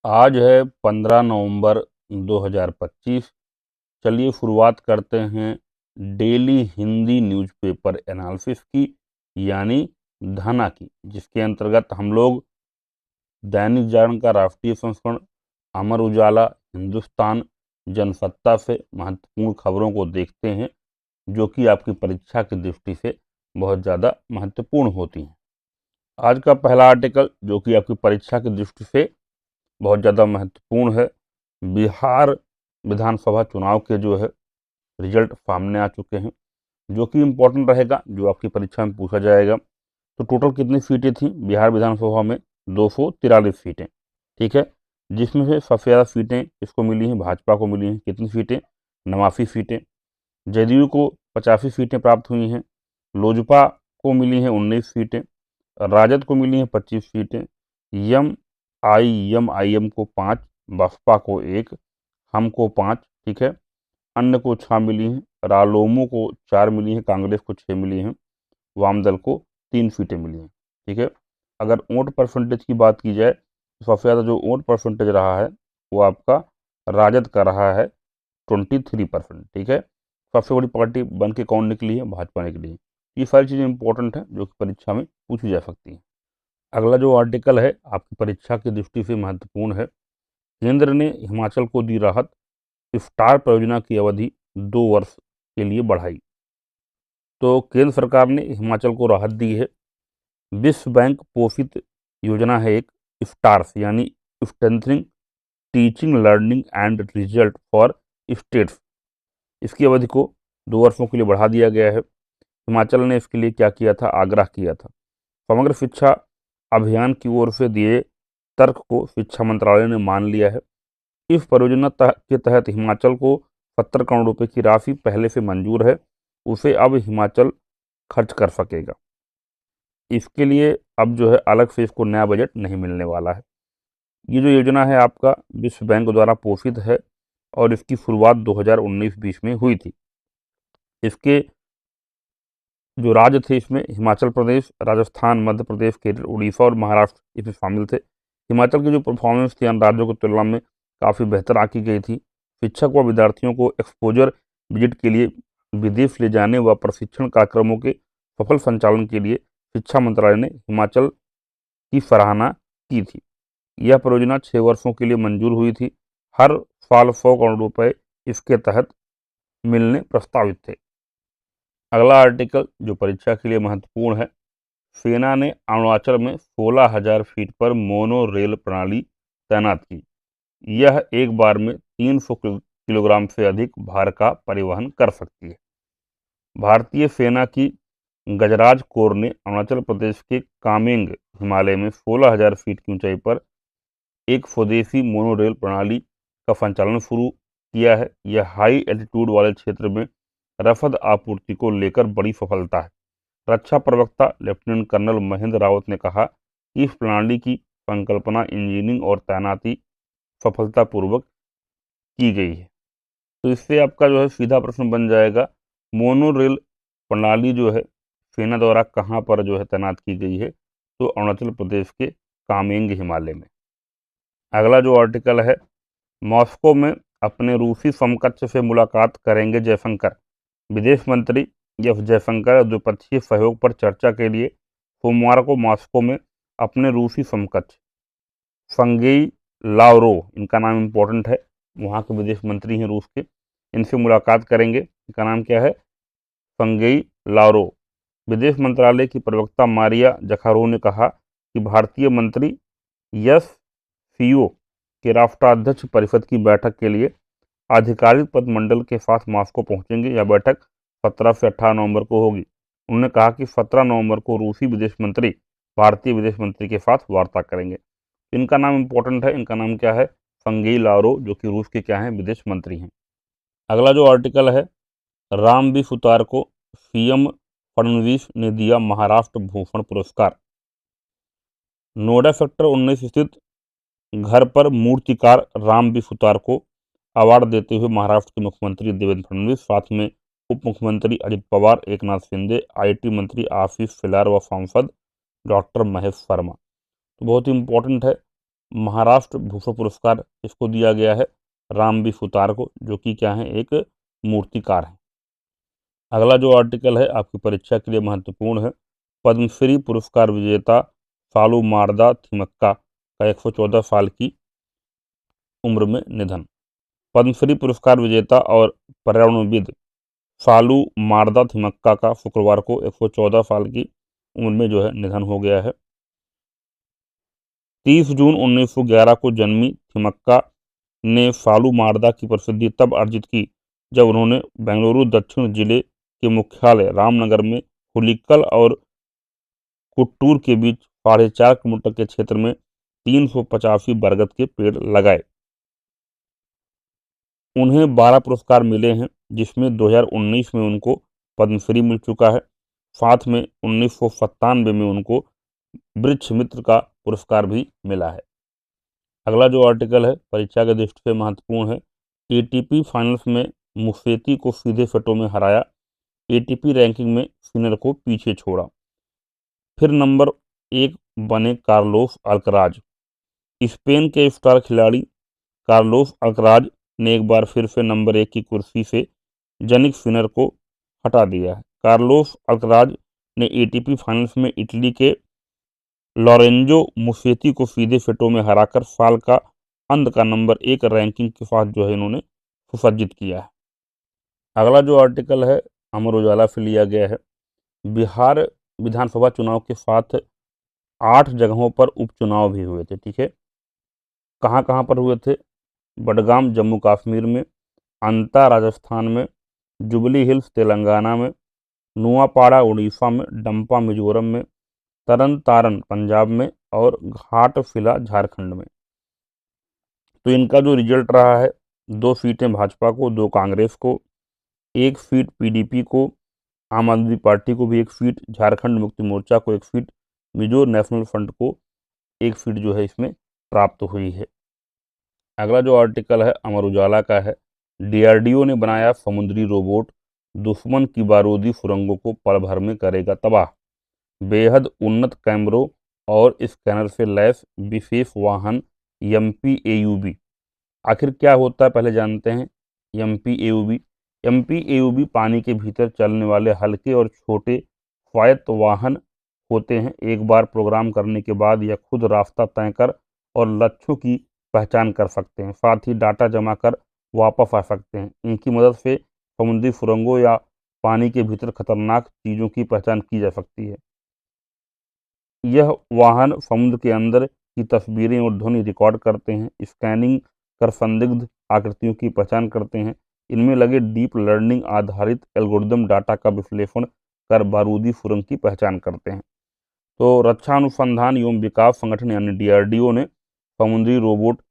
आज है 15 नवंबर 2025। चलिए शुरुआत करते हैं डेली हिंदी न्यूज़पेपर एनालिसिस की, यानी धना की, जिसके अंतर्गत हम लोग दैनिक जागरण का राष्ट्रीय संस्करण, अमर उजाला, हिंदुस्तान, जनसत्ता से महत्वपूर्ण खबरों को देखते हैं, जो कि आपकी परीक्षा की दृष्टि से बहुत ज़्यादा महत्वपूर्ण होती हैं। आज का पहला आर्टिकल, जो कि आपकी परीक्षा की दृष्टि से बहुत ज़्यादा महत्वपूर्ण है। बिहार विधानसभा चुनाव के जो है रिजल्ट सामने आ चुके हैं, जो कि इम्पोर्टेंट रहेगा, जो आपकी परीक्षा में पूछा जाएगा। तो टोटल कितनी सीटें थी बिहार विधानसभा में? 243 सीटें। ठीक है, जिसमें से सबसे ज़्यादा सीटें किसको मिली हैं? भाजपा को मिली हैं। कितनी सीटें? 89 सीटें। जदयू को 85 सीटें प्राप्त हुई हैं। लोजपा को मिली हैं 19 सीटें। राजद को मिली हैं 25 सीटें। एम आई एम को 5, बसपा को 1, हम को 5। ठीक है, अन्य को 6 मिली हैं। रालोमो को 4 मिली हैं। कांग्रेस को 6 मिली हैं। वाम दल को 3 सीटें मिली हैं। ठीक है, अगर वोट परसेंटेज की बात की जाए तो सबसे ज़्यादा जो वोट परसेंटेज रहा है वो आपका राजद का रहा है, 23%। ठीक है, सबसे बड़ी पार्टी बन के कौन निकली है? भाजपा निकली है। ये सारी चीज़ें इंपॉर्टेंट हैं, जो कि परीक्षा में पूछी जा सकती हैं। अगला जो आर्टिकल है आपकी परीक्षा की दृष्टि से महत्वपूर्ण है। केंद्र ने हिमाचल को दी राहत, इफ्तार परियोजना की अवधि 2 वर्ष के लिए बढ़ाई। तो केंद्र सरकार ने हिमाचल को राहत दी है। विश्व बैंक पोषित योजना है एक, इफ्तार्स यानी strengthening teaching learning and result for states. इसकी अवधि को 2 वर्षों के लिए बढ़ा दिया गया है। हिमाचल ने इसके लिए क्या किया था? आग्रह किया था। समग्र शिक्षा अभियान की ओर से दिए तर्क को शिक्षा मंत्रालय ने मान लिया है। इस परियोजना के तहत हिमाचल को 70 करोड़ रुपए की राशि पहले से मंजूर है, उसे अब हिमाचल खर्च कर सकेगा। इसके लिए अब जो है अलग से इसको नया बजट नहीं मिलने वाला है। ये जो योजना है आपका विश्व बैंक द्वारा पोषित है और इसकी शुरुआत 2019-20 में हुई थी। इसके जो राज्य थे इसमें हिमाचल प्रदेश, राजस्थान, मध्य प्रदेश, केरल, उड़ीसा और महाराष्ट्र इसमें शामिल थे। हिमाचल की जो परफॉर्मेंस थी अन्य राज्यों की तुलना में काफ़ी बेहतर आंकी गई थी। शिक्षक व विद्यार्थियों को एक्सपोजर विजिट के लिए विदेश ले जाने व प्रशिक्षण कार्यक्रमों के सफल संचालन के लिए शिक्षा मंत्रालय ने हिमाचल की सराहना की थी। यह परियोजना 6 वर्षों के लिए मंजूर हुई थी। हर साल 100 करोड़ रुपए इसके तहत मिलने प्रस्तावित थे। अगला आर्टिकल जो परीक्षा के लिए महत्वपूर्ण है, सेना ने अरुणाचल में 16,000 फीट पर मोनो रेल प्रणाली तैनात की। यह एक बार में 300 किलोग्राम से अधिक भार का परिवहन कर सकती है। भारतीय सेना की गजराज कोर ने अरुणाचल प्रदेश के कामेंग हिमालय में 16,000 फीट की ऊंचाई पर एक स्वदेशी मोनोरेल प्रणाली का संचालन शुरू किया है। यह हाई एल्टीट्यूड वाले क्षेत्र में रसद आपूर्ति को लेकर बड़ी सफलता है। रक्षा प्रवक्ता लेफ्टिनेंट कर्नल महेंद्र रावत ने कहा कि इस प्रणाली की संकल्पना, इंजीनियरिंग और तैनाती सफलतापूर्वक की गई है। तो इससे आपका जो है सीधा प्रश्न बन जाएगा, मोनो रेल प्रणाली जो है सेना द्वारा कहाँ पर जो है तैनात की गई है? तो अरुणाचल प्रदेश के कामेंग हिमालय में। अगला जो आर्टिकल है, मॉस्को में अपने रूसी समकक्ष से मुलाकात करेंगे जयशंकर। विदेश मंत्री एस जयशंकर द्विपक्षीय सहयोग पर चर्चा के लिए सोमवार को मॉस्को में अपने रूसी समकक्ष संगेई लावरोव, इनका नाम इम्पोर्टेंट है, वहाँ के विदेश मंत्री हैं रूस के, इनसे मुलाकात करेंगे। इनका नाम क्या है? संगेई लावरोव। विदेश मंत्रालय की प्रवक्ता मारिया जखारोव ने कहा कि भारतीय मंत्री एस सीओ के राष्ट्राध्यक्ष परिषद की बैठक के लिए आधिकारिक प्रतिनिधिमंडल के साथ मॉस्को पहुंचेंगे। यह बैठक 17 से 18 नवंबर को होगी। उन्होंने कहा कि 17 नवंबर को रूसी विदेश मंत्री भारतीय विदेश मंत्री के साथ वार्ता करेंगे। इनका नाम इम्पोर्टेंट है, इनका नाम क्या है? संगेई लावरोव, जो कि रूस के क्या हैं? विदेश मंत्री हैं। अगला जो आर्टिकल है, रामवी सुतार को सीएम फडणवीस ने दिया महाराष्ट्र भूषण पुरस्कार। नोएडा सेक्टर 19 स्थित घर पर मूर्तिकार रामवी सुतार को अवार्ड देते हुए महाराष्ट्र के मुख्यमंत्री देवेंद्र फडणवीस, साथ में उप मुख्यमंत्री अजित पवार, एकनाथ शिंदे, आईटी मंत्री आशीष शेलार व सांसद डॉक्टर महेश शर्मा। तो बहुत ही इंपॉर्टेंट है, महाराष्ट्र भूषण पुरस्कार इसको दिया गया है रामबी सुतार को, जो कि क्या है, एक मूर्तिकार है। अगला जो आर्टिकल है आपकी परीक्षा के लिए महत्वपूर्ण है। पद्मश्री पुरस्कार विजेता सालू मारदा थिमक्का का 114 साल की उम्र में निधन। पद्मश्री पुरस्कार विजेता और पर्यावरणविद सालू मारदा थिमक्का का शुक्रवार को 114 साल की उम्र में जो है निधन हो गया है। 30 जून 1911 को जन्मी थिमक्का ने सालू मारदा की प्रसिद्धि तब अर्जित की जब उन्होंने बेंगलुरु दक्षिण जिले के मुख्यालय रामनगर में हुलिकल और कुट्टूर के बीच 4.5 किलोमीटर के क्षेत्र में 385 बरगद के पेड़ लगाए। उन्हें 12 पुरस्कार मिले हैं, जिसमें 2019 में उनको पद्मश्री मिल चुका है। साथ में 1997 में उनको वृक्ष मित्र का पुरस्कार भी मिला है। अगला जो आर्टिकल है परीक्षा के दृष्टि से महत्वपूर्ण है। एटीपी फाइनल्स में मुसेती को सीधे सेटों में हराया। एटीपी रैंकिंग में सिनर को पीछे छोड़ा। फिर नंबर 1 बने कार्लोस अल्कराज। स्पेन के स्टार खिलाड़ी कार्लोस अल्कराज ने एक बार फिर से नंबर 1 की कुर्सी से जनिक सिनर को हटा दिया है। कार्लोस अल्कराज ने एटीपी फाइनल्स में इटली के लॉरेंजो मुसेती को सीधे सेटों में हराकर साल का अंत का नंबर 1 रैंकिंग के साथ जो है इन्होंने सुसज्जित किया है। अगला जो आर्टिकल है अमर उजाला से लिया गया है। बिहार विधानसभा चुनाव के साथ 8 जगहों पर उपचुनाव भी हुए थे। ठीक है, कहाँ कहाँ पर हुए थे? बडगाम जम्मू कश्मीर में, अंता राजस्थान में, जुबली हिल्स तेलंगाना में, नुआपाड़ा उड़ीसा में, डंपा मिजोरम में, तरन तारन पंजाब में और घाटशिला झारखंड में। तो इनका जो रिजल्ट रहा है, 2 सीटें भाजपा को, 2 कांग्रेस को, 1 सीट पीडीपी को, आम आदमी पार्टी को भी 1 सीट, झारखंड मुक्ति मोर्चा को 1 सीट, मिजो नेशनल फ्रंट को 1 सीट जो है इसमें प्राप्त हुई है। अगला जो आर्टिकल है अमर उजाला का है। डीआरडीओ ने बनाया समुद्री रोबोट, दुश्मन की बारूदी सुरंगों को पल भर में करेगा तबाह। बेहद उन्नत कैमरों और स्कैनर से लैस विशेष वाहन एमपीएयूवी। आखिर क्या होता है पहले जानते हैं। एमपीएयूवी एमपीएयूवी पानी के भीतर चलने वाले हल्के और छोटे स्वायत्त वाहन होते हैं। एक बार प्रोग्राम करने के बाद यह खुद रास्ता तय कर और लक्ष्यों की पहचान कर सकते हैं, साथ ही डाटा जमा कर वापस आ सकते हैं। इनकी मदद से समुद्री सुरंगों या पानी के भीतर खतरनाक चीज़ों की पहचान की जा सकती है। यह वाहन समुद्र के अंदर की तस्वीरें और ध्वनि रिकॉर्ड करते हैं, स्कैनिंग कर संदिग्ध आकृतियों की पहचान करते हैं। इनमें लगे डीप लर्निंग आधारित एल्गोरिदम डाटा का विश्लेषण कर बारूदी सुरंग की पहचान करते हैं। तो रक्षा अनुसंधान एवं विकास संगठन यानी डीआरडीओ ने समुद्री रोबोट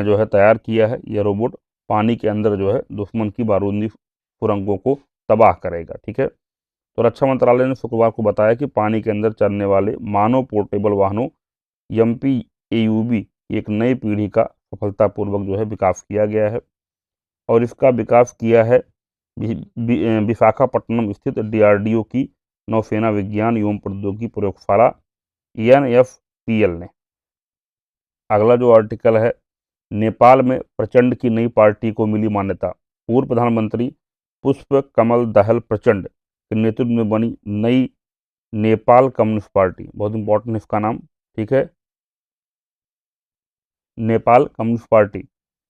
जो है तैयार किया है। यह रोबोट पानी के अंदर जो है दुश्मन की बारूदी सुरंगों को तबाह करेगा। ठीक है, तो रक्षा मंत्रालय ने शुक्रवार को बताया कि पानी के अंदर चलने वाले मानव पोर्टेबल वाहनों एमपीएयूवी एक नई पीढ़ी का सफलतापूर्वक जो है विकास किया गया है और इसका विकास किया है विशाखापट्टनम स्थित डीआरडीओ की नौसेना विज्ञान एवं प्रौद्योगिकी प्रयोगशाला एनएफपीएल ने। अगला जो आर्टिकल है, नेपाल में प्रचंड की नई पार्टी को मिली मान्यता। पूर्व प्रधानमंत्री पुष्प कमल दहल प्रचंड के नेतृत्व में बनी नई नेपाल कम्युनिस्ट पार्टी, बहुत इंपॉर्टेंट इसका नाम, ठीक है, नेपाल कम्युनिस्ट पार्टी,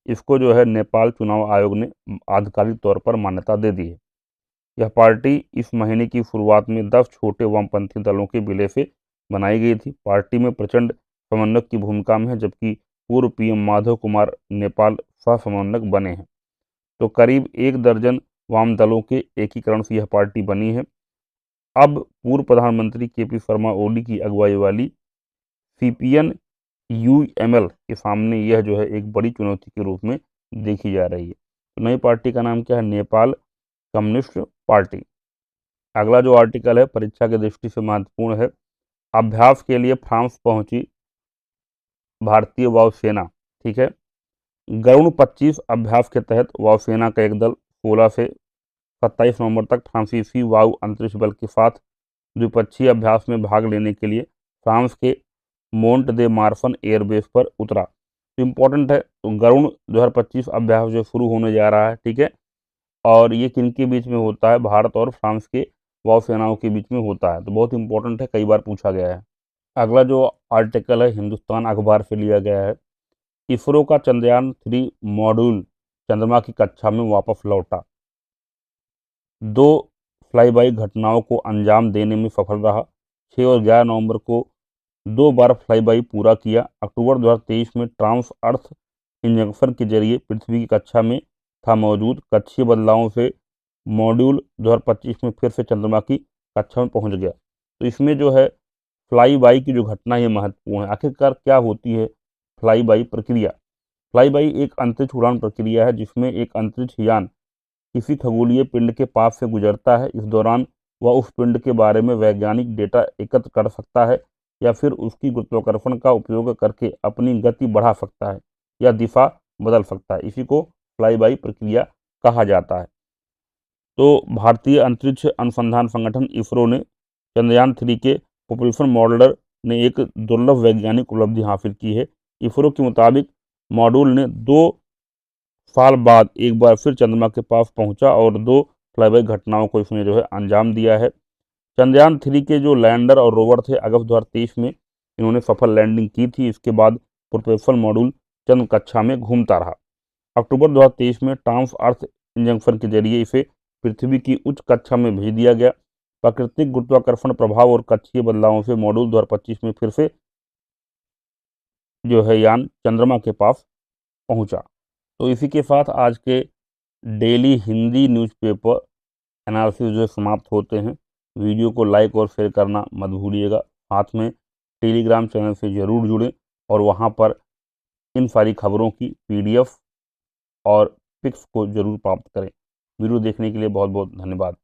इसको जो है नेपाल चुनाव आयोग ने आधिकारिक तौर पर मान्यता दे दी है। यह पार्टी इस महीने की शुरुआत में 10 छोटे वामपंथी दलों के विलय से बनाई गई थी। पार्टी में प्रचंड समन्वयक की भूमिका में है, जबकि पूर्व पीएम माधव कुमार नेपाल सह समन्वयक बने हैं। तो करीब 1 दर्जन वाम दलों के एकीकरण से यह पार्टी बनी है। अब पूर्व प्रधानमंत्री केपी शर्मा ओली की अगुवाई वाली सीपीएन यूएमएल के सामने यह जो है एक बड़ी चुनौती के रूप में देखी जा रही है। तो नई पार्टी का नाम क्या है? Nepal communist party. अगला जो आर्टिकल है परीक्षा की दृष्टि से महत्वपूर्ण है। अभ्यास के लिए फ्रांस पहुंची भारतीय वायुसेना। ठीक है, गरुण 25 अभ्यास के तहत वायुसेना का एक दल 16 से 27 नवंबर तक फ्रांसीसी वायु अंतरिक्ष बल के साथ द्विपक्षीय अभ्यास में भाग लेने के लिए फ्रांस के मोंट दे मार्फन एयरबेस पर उतरा। तो इम्पोर्टेंट है, तो गरुण 2025 अभ्यास जो शुरू होने जा रहा है, ठीक है, और ये किन के बीच में होता है, भारत और फ्रांस के वायुसेनाओं के बीच में होता है। तो बहुत इंपॉर्टेंट है, कई बार पूछा गया है। अगला जो आर्टिकल है हिंदुस्तान अखबार से लिया गया है, इसरो का चंद्रयान-3 मॉड्यूल चंद्रमा की कक्षा में वापस लौटा, 2 फ्लाईबाई घटनाओं को अंजाम देने में सफल रहा, 6 और 11 नवंबर को 2 बार फ्लाईबाई पूरा किया। अक्टूबर 2023 में ट्रांस अर्थ इंजंक्शन के जरिए पृथ्वी की कक्षा में था मौजूद। कक्षीय बदलावों से मॉड्यूल 2025 में फिर से चंद्रमा की कक्षा में पहुंच गया। तो इसमें जो है फ्लाई बाई की जो घटना है महत्वपूर्ण है। आखिरकार क्या होती है फ्लाई बाई प्रक्रिया? फ्लाई बाई एक अंतरिक्ष उड़ान प्रक्रिया है जिसमें एक अंतरिक्ष यान किसी खगोलीय पिंड के पास से गुजरता है। इस दौरान वह उस पिंड के बारे में वैज्ञानिक डेटा एकत्र कर सकता है या फिर उसकी गुरुत्वाकर्षण का उपयोग करके अपनी गति बढ़ा सकता है या दिशा बदल सकता है। इसी को फ्लाई बाई प्रक्रिया कहा जाता है। तो भारतीय अंतरिक्ष अनुसंधान संगठन इसरो ने चंद्रयान-3 के प्रोपल्शन मॉडलर ने एक दुर्लभ वैज्ञानिक उपलब्धि हासिल की है। इसरो के मुताबिक मॉड्यूल ने 2 साल बाद एक बार फिर चंद्रमा के पास पहुंचा और 2 फ्लाईबाई घटनाओं को इसने जो है अंजाम दिया है। चंद्रयान-3 के जो लैंडर और रोवर थे, अगस्त 2023 में इन्होंने सफल लैंडिंग की थी। इसके बाद प्रोपल्शन मॉड्यूल चंद्र कक्षा में घूमता रहा। अक्टूबर 2023 में ट्रांस अर्थ इंजंक्शन के जरिए इसे पृथ्वी की उच्च कक्षा में भेज दिया गया। प्राकृतिक गुरुत्वाकर्षण प्रभाव और कक्षीय बदलावों से मॉड्यूल 2025 में फिर से जो है यान चंद्रमा के पास पहुंचा। तो इसी के साथ आज के डेली हिंदी न्यूज़पेपर एनालिसिस जो समाप्त होते हैं। वीडियो को लाइक और शेयर करना मत भूलिएगा। साथ में टेलीग्राम चैनल से ज़रूर जुड़ें और वहां पर इन सारी खबरों की PDF और पिक्स को ज़रूर प्राप्त करें। वीडियो देखने के लिए बहुत बहुत धन्यवाद।